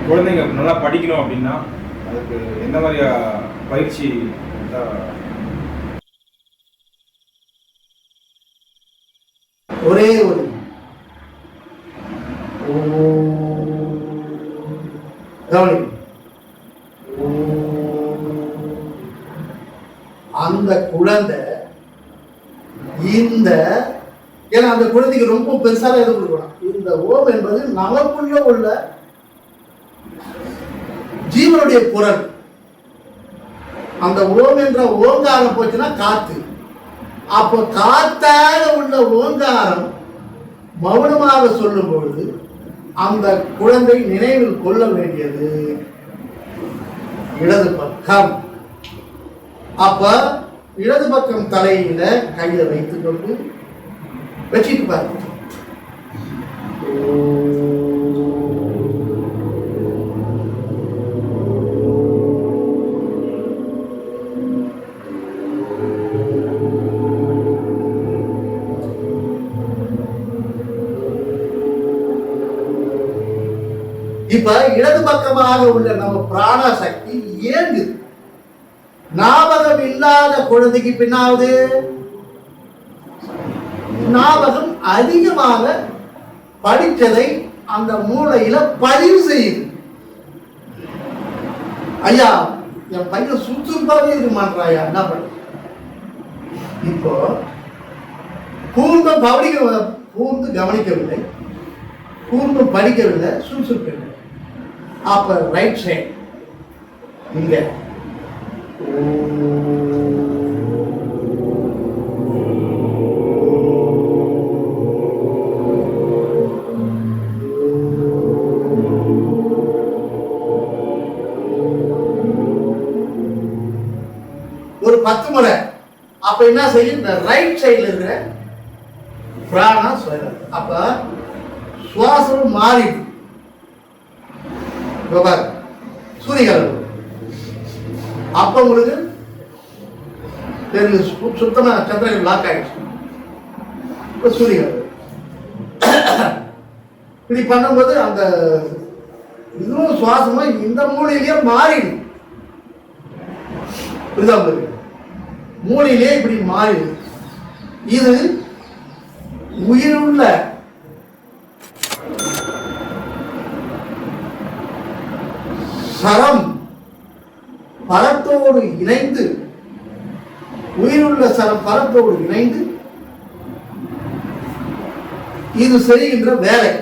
குழந்தைங்க நல்லா படிக்கணும் அப்படின்னா அதுக்கு எந்த மாதிரி பயிற்சி? ஒரே ஒரு கவனி, அந்த குழந்தை இந்த ஏன்னா அந்த குழந்தைக்கு ரொம்ப பெருசாக எது கொடுக்கணும். இந்த ஓம் என்பது நமக்குள்ள உள்ள ஜீவனுடைய குரல். அந்த ஓம் என்ற ஓங்காரம் போச்சுன்னா காத்து. அப்போ காத்தாக உள்ள ஓங்காரம் மௌனமாக சொல்லும் பொழுது அந்த குழந்தை நினைவில் கொள்ள வேண்டியது இடது பக்கம். அப்ப இடது பக்கம் தலையில கையில வைத்துக் கொண்டு வச்சுட்டு பாருங்க. இப்ப இடது பக்கமாக உள்ள நம்ம பிராண சக்தி இயங்குது. ஞாபகம் இல்லாத குழந்தைக்கு பின்னாவது ஞாபகம் அதிகமாக படித்ததை அந்த மூளையில பதிவு செய்யுது. ஐயா என் பையன் சுறுசுறுப்பாகவே இருக்க மாட்டாயா, என்ன பண்ண? இப்போ கூர்ந்து கவனிக்கவில்லை, கூர்ந்து படிக்கவில்லை, சுறுசுறுப்பு. அப்ப ரைட் சைட் இங்க ஒரு 10 முறை. அப்ப என்ன செய்யும்? இந்த ரைட் சைட்ல இருக்கிற பிராணா சுவாசம். அப்ப சுவாசம் மாறிடும். சூரியகாரம் அப்ப உங்களுக்கு சுத்தமா சந்திரன் லாக் ஆயிடுச்சு. இப்ப சூரியகாரம் இப்படி பண்ணும்போது அந்த இதுவும் சுவாசமா இந்த மூலையிலேயே மாறிடும். மூலையிலே இப்படி மாறிடும். இது உயிருள்ள சரம் பரத்தோடு இணைந்து, உயிருள்ள சரம் பரத்தோடு இணைந்து இது செய்கின்ற வேலை.